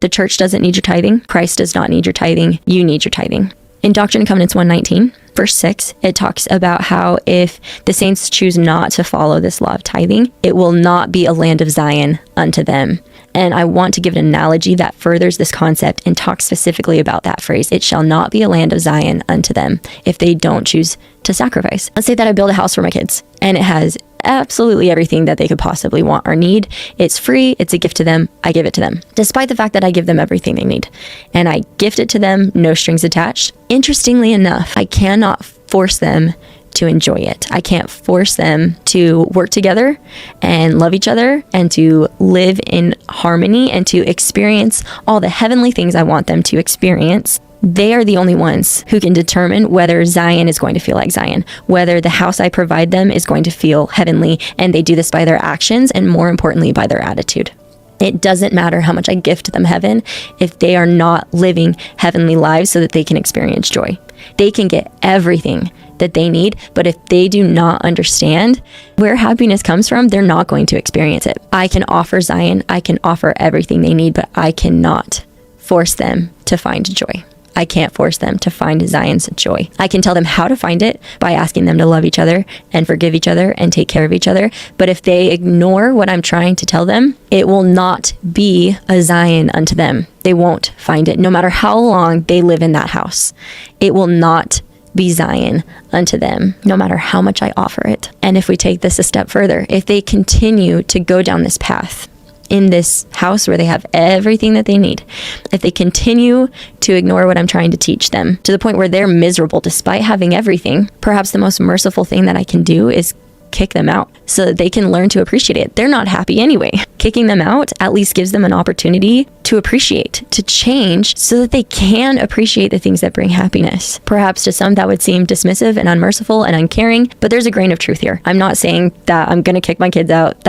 The church doesn't need your tithing. Christ does not need your tithing. You need your tithing. In Doctrine and Covenants 119, verse 6, it talks about how if the saints choose not to follow this law of tithing, it will not be a land of Zion unto them. And I want to give an analogy that furthers this concept and talks specifically about that phrase. It shall not be a land of Zion unto them if they don't choose to sacrifice. Let's say that I build a house for my kids and it has absolutely everything that they could possibly want or need. It's free. It's a gift to them. I give it to them, despite the fact that I give them everything they need. And I gift it to them, no strings attached. Interestingly enough, I cannot force them to enjoy it. I can't force them to work together and love each other and to live in harmony and to experience all the heavenly things I want them to experience. They are the only ones who can determine whether Zion is going to feel like Zion, whether the house I provide them is going to feel heavenly, and they do this by their actions and, more importantly, by their attitude. It doesn't matter how much I gift them heaven if they are not living heavenly lives so that they can experience joy. They can get everything that they need, but if they do not understand where happiness comes from, they're not going to experience it. I can offer Zion, I can offer everything they need, but I cannot force them to find joy. I can't force them to find Zion's joy. I can tell them how to find it by asking them to love each other and forgive each other and take care of each other. But if they ignore what I'm trying to tell them, it will not be a Zion unto them. They won't find it, no matter how long they live in that house. It will not be Zion unto them, no matter how much I offer it. And if we take this a step further, if they continue to go down this path, in this house where they have everything that they need, if they continue to ignore what I'm trying to teach them to the point where they're miserable despite having everything, perhaps the most merciful thing that I can do is kick them out so that they can learn to appreciate it. They're not happy anyway. Kicking them out at least gives them an opportunity to appreciate, to change, so that they can appreciate the things that bring happiness. Perhaps to some that would seem dismissive and unmerciful and uncaring, but there's a grain of truth here. I'm not saying that I'm going to kick my kids out.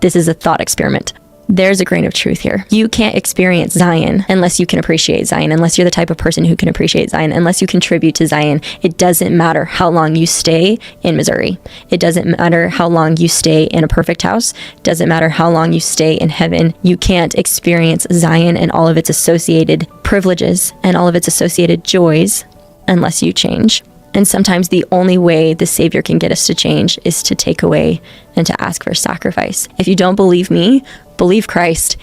This is a thought experiment. There's a grain of truth here. You can't experience Zion unless you can appreciate Zion, unless you're the type of person who can appreciate Zion, unless you contribute to Zion. It doesn't matter how long you stay in Missouri. It doesn't matter how long you stay in a perfect house. It doesn't matter how long you stay in heaven. You can't experience Zion and all of its associated privileges and all of its associated joys unless you change. And sometimes the only way the Savior can get us to change is to take away and to ask for sacrifice. If you don't believe me, believe Christ.